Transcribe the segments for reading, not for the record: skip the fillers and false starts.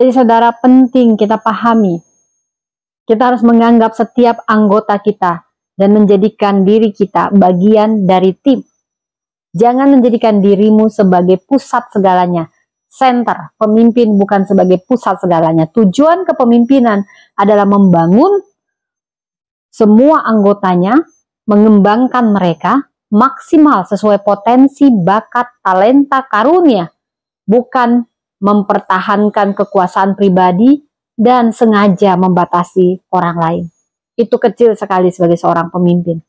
Jadi saudara, penting kita pahami, kita harus menganggap setiap anggota kita dan menjadikan diri kita bagian dari tim. Jangan menjadikan dirimu sebagai pusat segalanya, center, pemimpin bukan sebagai pusat segalanya. Tujuan kepemimpinan adalah membangun semua anggotanya, mengembangkan mereka maksimal sesuai potensi, bakat, talenta, karunia, bukan mempertahankan kekuasaan pribadi dan sengaja membatasi orang lain. Itu kecil sekali sebagai seorang pemimpin.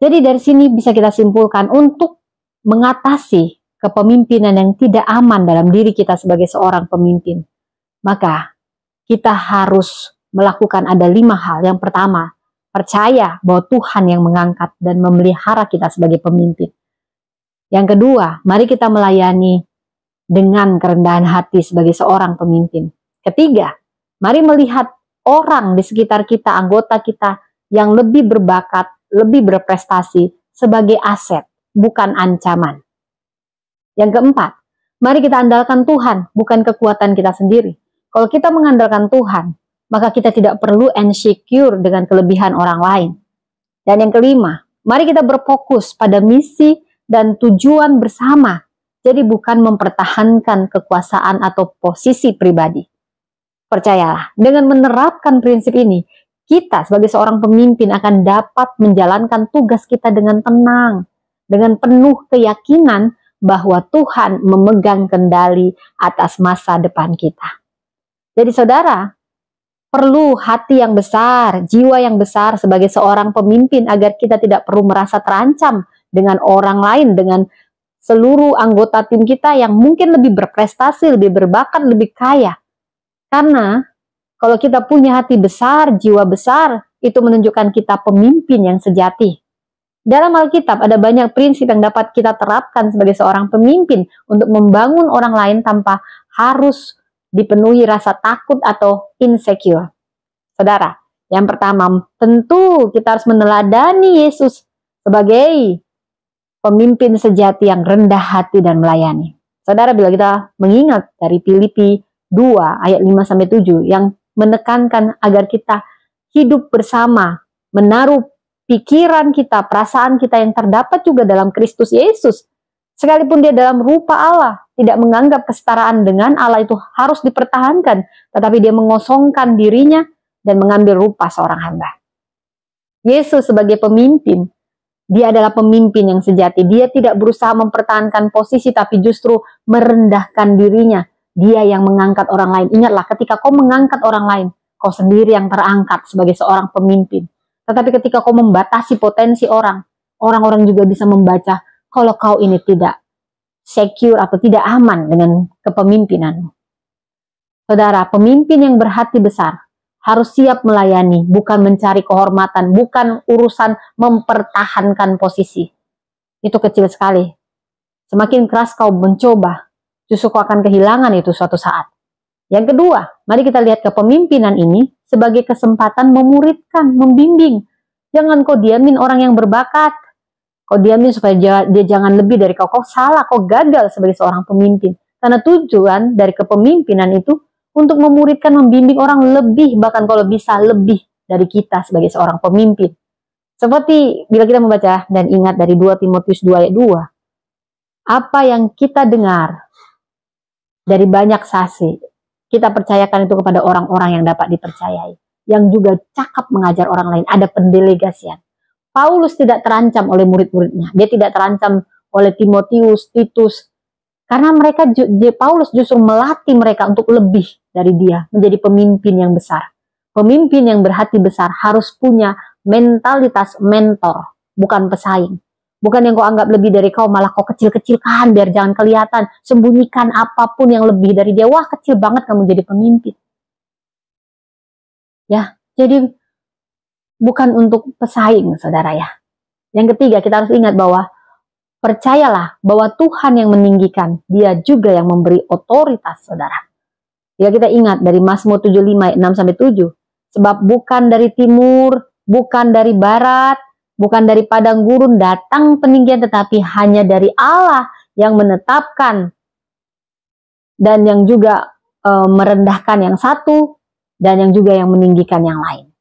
Jadi dari sini bisa kita simpulkan, untuk mengatasi kepemimpinan yang tidak aman dalam diri kita sebagai seorang pemimpin, maka kita harus melakukan ada 5 hal. Yang pertama, percaya bahwa Tuhan yang mengangkat dan memelihara kita sebagai pemimpin. Yang kedua, mari kita melayani dengan kerendahan hati sebagai seorang pemimpin. Ketiga, mari melihat orang di sekitar kita, anggota kita yang lebih berbakat, lebih berprestasi sebagai aset, bukan ancaman. Yang keempat, mari kita andalkan Tuhan, bukan kekuatan kita sendiri. Kalau kita mengandalkan Tuhan, maka kita tidak perlu insecure dengan kelebihan orang lain. Dan yang kelima, mari kita berfokus pada misi dan tujuan bersama. Jadi bukan mempertahankan kekuasaan atau posisi pribadi. Percayalah, dengan menerapkan prinsip ini, kita sebagai seorang pemimpin akan dapat menjalankan tugas kita dengan tenang, dengan penuh keyakinan bahwa Tuhan memegang kendali atas masa depan kita. Jadi saudara, perlu hati yang besar, jiwa yang besar sebagai seorang pemimpin agar kita tidak perlu merasa terancam dengan orang lain, dengan seluruh anggota tim kita yang mungkin lebih berprestasi, lebih berbakat, lebih kaya. Karena kalau kita punya hati besar, jiwa besar, itu menunjukkan kita pemimpin yang sejati. Dalam Alkitab ada banyak prinsip yang dapat kita terapkan sebagai seorang pemimpin untuk membangun orang lain tanpa harus dipenuhi rasa takut atau insecure. Saudara, yang pertama, tentu kita harus meneladani Yesus sebagai pemimpin sejati yang rendah hati dan melayani. Saudara, bila kita mengingat dari Filipi 2 ayat 5-7 yang menekankan agar kita hidup bersama, menaruh pikiran kita, perasaan kita yang terdapat juga dalam Kristus Yesus. Sekalipun dia dalam rupa Allah, tidak menganggap kesetaraan dengan Allah itu harus dipertahankan, tetapi dia mengosongkan dirinya dan mengambil rupa seorang hamba. Yesus sebagai pemimpin, dia adalah pemimpin yang sejati. Dia tidak berusaha mempertahankan posisi, tapi justru merendahkan dirinya. Dia yang mengangkat orang lain. Ingatlah, ketika kau mengangkat orang lain, kau sendiri yang terangkat sebagai seorang pemimpin. Tetapi ketika kau membatasi potensi orang, orang-orang juga bisa membaca kalau kau ini tidak secure atau tidak aman dengan kepemimpinanmu. Saudara, pemimpin yang berhati besar harus siap melayani, bukan mencari kehormatan, bukan urusan mempertahankan posisi. Itu kecil sekali. Semakin keras kau mencoba, justru kau akan kehilangan itu suatu saat. Yang kedua, mari kita lihat kepemimpinan ini sebagai kesempatan memuridkan, membimbing. Jangan kau diamin orang yang berbakat. Kau diamin supaya dia jangan lebih dari kau. Kau salah, kau gagal sebagai seorang pemimpin. Karena tujuan dari kepemimpinan itu untuk memuridkan, membimbing orang lebih, bahkan kalau bisa lebih dari kita sebagai seorang pemimpin. Seperti bila kita membaca dan ingat dari 2 Timotius 2 ayat 2. Apa yang kita dengar dari banyak saksi, kita percayakan itu kepada orang-orang yang dapat dipercayai, yang juga cakap mengajar orang lain. Ada pendelegasian. Paulus tidak terancam oleh murid-muridnya. Dia tidak terancam oleh Timotius, Titus. Karena Paulus justru melatih mereka untuk lebih dari dia, menjadi pemimpin yang besar. Pemimpin yang berhati besar harus punya mentalitas mentor, bukan pesaing. Bukan yang kau anggap lebih dari kau, malah kau kecil-kecilkan biar jangan kelihatan. Sembunyikan apapun yang lebih dari dia. Wah, kecil banget kamu jadi pemimpin. Ya, jadi bukan untuk pesaing, saudara ya. Yang ketiga, kita harus ingat bahwa percayalah bahwa Tuhan yang meninggikan, dia juga yang memberi otoritas, saudara. Ya, kita ingat dari Mazmur 75 ayat 6-7. Sebab bukan dari timur, bukan dari barat, bukan dari padang gurun datang peninggian, tetapi hanya dari Allah yang menetapkan dan yang juga merendahkan yang satu dan yang juga yang meninggikan yang lain.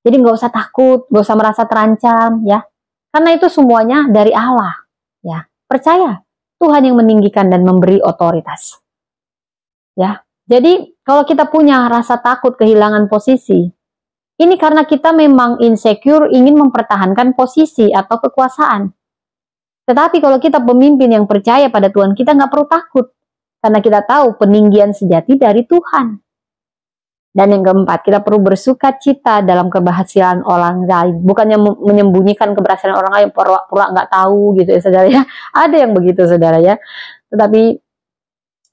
Jadi nggak usah takut, nggak usah merasa terancam ya, karena itu semuanya dari Allah ya. Percaya Tuhan yang meninggikan dan memberi otoritas ya. Jadi kalau kita punya rasa takut kehilangan posisi, ini karena kita memang insecure ingin mempertahankan posisi atau kekuasaan. Tetapi kalau kita pemimpin yang percaya pada Tuhan, kita nggak perlu takut karena kita tahu peninggian sejati dari Tuhan. Dan yang keempat, kita perlu bersuka cita dalam keberhasilan orang lain. Bukannya menyembunyikan keberhasilan orang lain, pura-pura nggak tahu gitu ya saudara ya. Ada yang begitu saudara ya. Tetapi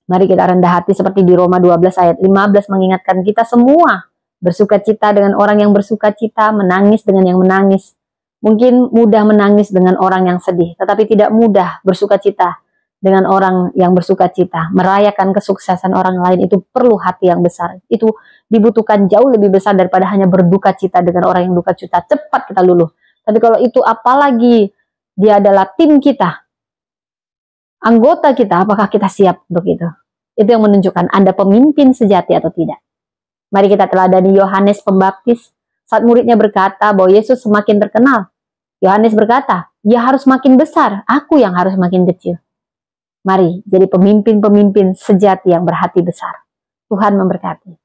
mari kita rendah hati seperti di Roma 12 ayat 15 mengingatkan kita semua. Bersuka cita dengan orang yang bersuka cita, menangis dengan yang menangis. Mungkin mudah menangis dengan orang yang sedih, tetapi tidak mudah bersuka cita dengan orang yang bersuka cita. Merayakan kesuksesan orang lain itu perlu hati yang besar. Itu dibutuhkan jauh lebih besar daripada hanya berduka cita dengan orang yang duka cita. Cepat kita luluh. Tapi kalau itu apalagi dia adalah tim kita, anggota kita, apakah kita siap untuk itu? Itu yang menunjukkan Anda pemimpin sejati atau tidak. Mari kita teladani Yohanes Pembaptis. Saat muridnya berkata bahwa Yesus semakin terkenal, Yohanes berkata, "Ya harus makin besar, aku yang harus makin kecil." Mari jadi pemimpin-pemimpin sejati yang berhati besar. Tuhan memberkati.